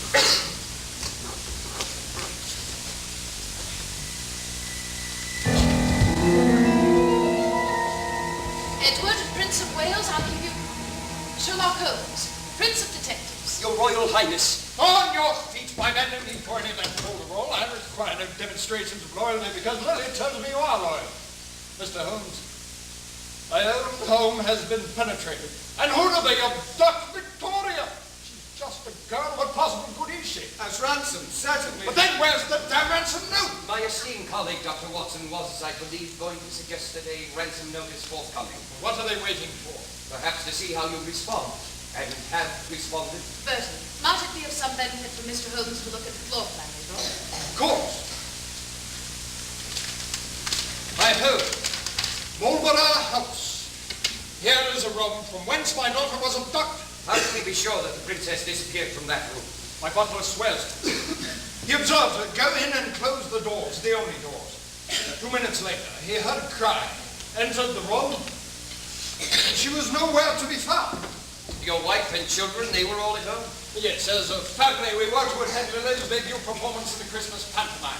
Edward, Prince of Wales, I'll give you Sherlock Holmes, Prince of Detectives. Your Royal Highness. On your feet, my men. No need for any left roll. I require no demonstrations of loyalty because Lily tells me you are loyal. Mr. Holmes, my own home has been penetrated. And who do they abduct? Victoria! She's just a girl. What possible good is she? As ransom, certainly. But then where's the damn ransom note? My esteemed colleague, Dr. Watson, was, I believe, going to suggest that a ransom note is forthcoming. What are they waiting for? Perhaps to see how you respond. And have responded. Bertie, might it be of some benefit for Mr. Holmes to look at the floor plan later on? Of course. My home, Marlborough House. Here is a room from whence my daughter was abducted. How can we be sure that the princess disappeared from that room? My butler swears to it. He observed her go in and close the doors, the only doors. 2 minutes later, he heard a cry, entered the room. She was nowhere to be found. Your wife and children, they were all at home? Yes, as a family, we were to attend Lily's debut performance in the Christmas pantomime.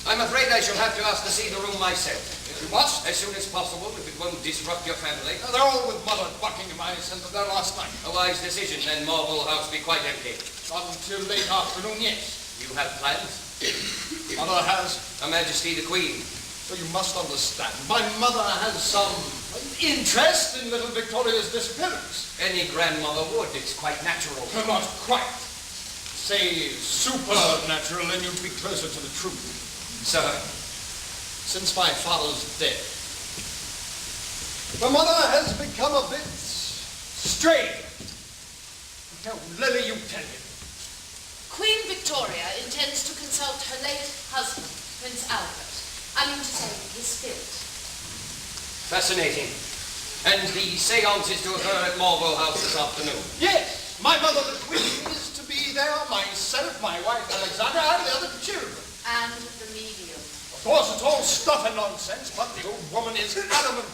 I'm afraid I shall have to ask to see the room myself. If you must. As soon as possible, if it won't disrupt your family. They're all with Mother at Buckingham. I sent them there last night. A wise decision, then Marlborough House be quite empty. Not until late afternoon, yes. You have plans? Mother has. Her Majesty the Queen. So you must understand, my mother has some interest in little Victoria's disappearance. Any grandmother would. It's quite natural. Not quite. Say supernatural, and you'd be closer to the truth. Sir, since my father's death, my mother has become a bit strayed. Now, Lily, you tell him. Queen Victoria intends to consult her late husband, Prince Albert. I mean to say, his spirit. Fascinating. And the seance is to occur at Marlborough House this afternoon? Yes. My mother, the Queen, is to be there, myself, my wife, Alexandra, and the other children. And the medium. Of course, it's all stuff and nonsense, but the old woman is adamant.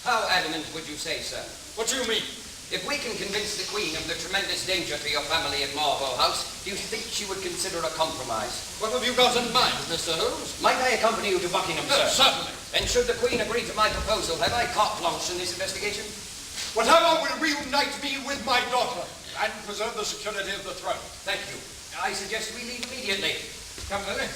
How adamant would you say, sir? What do you mean? If we can convince the Queen of the tremendous danger to your family at Marlborough House, do you think she would consider a compromise? What have you got in mind, Mr. Holmes? Might I accompany you to Buckingham, sir? Certainly. And should the Queen agree to my proposal, have I carte blanche in this investigation? Whatever will reunite me with my daughter and preserve the security of the throne. Thank you. I suggest we leave immediately. Come, Lily.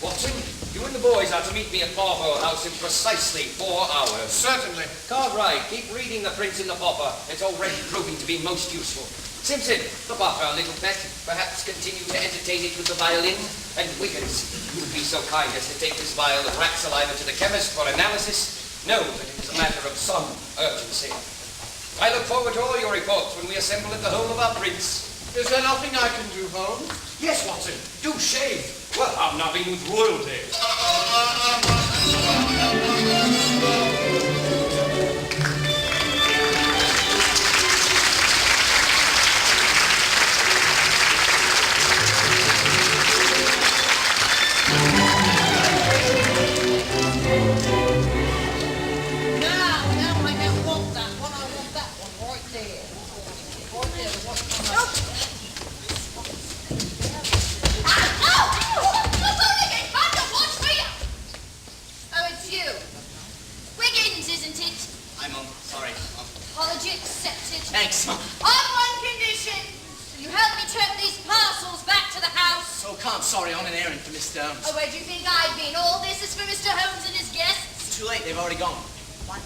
Watson, you and the boys are to meet me at Marlborough House in precisely 4 hours. Certainly. Cartwright, keep reading The Prince and the Pauper. It's already proving to be most useful. Simpson, look after our little pet. Perhaps continue to entertain it with the violin. And Wiggins, you would be so kind as to take this vial of rat saliva to the chemist for analysis. Know that it is a matter of some urgency. I look forward to all your reports when we assemble at the home of our prince. Is there nothing I can do, Holmes? Yes, Watson. Do shave. Well, I'm nothing with royalty. Thanks, Mom. On one condition. You help me turn these parcels back to the house. Oh, can't. Sorry, on an errand for Mr. Holmes. Oh, where do you think I've been? All this is for Mr. Holmes and his guests? It's too late. They've already gone. What?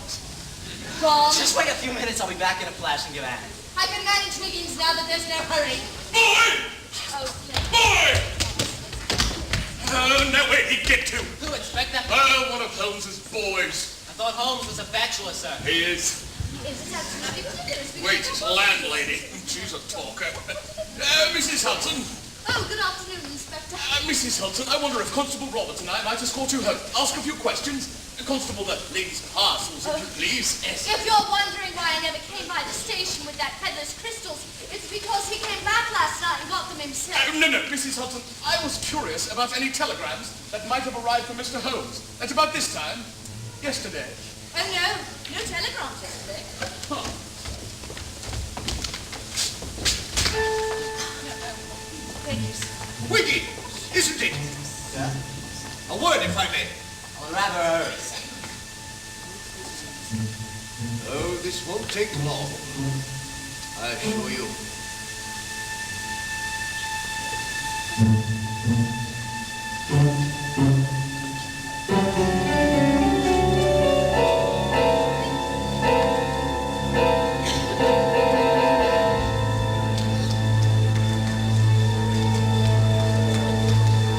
Gone? Just wait a few minutes. I'll be back in a flash and give a hand. I can manage Wiggins now that there's no hurry. Boy! Oh, no. Boy! Now where'd he get to? Who, Inspector? One of Holmes's boys. I thought Holmes was a bachelor, sir. He is. Is it absolutely ridiculous? Wait, his landlady. She's a talker. Mrs. Hudson. Oh, good afternoon, Inspector. Mrs. Hudson, I wonder if Constable Roberts and I might escort you home. Ask a few questions. Constable, the lady's parcels, if you please. Yes. If you're wondering why I never came by the station with that peddler's crystals, it's because he came back last night and got them himself. No, Mrs. Hudson. I was curious about any telegrams that might have arrived from Mr. Holmes. At about this time, yesterday. Oh, no telegrams yesterday. Huh. isn't it? Sir, A word, if I may. I'll rather hurry, sir. Oh, this won't take long. I assure you.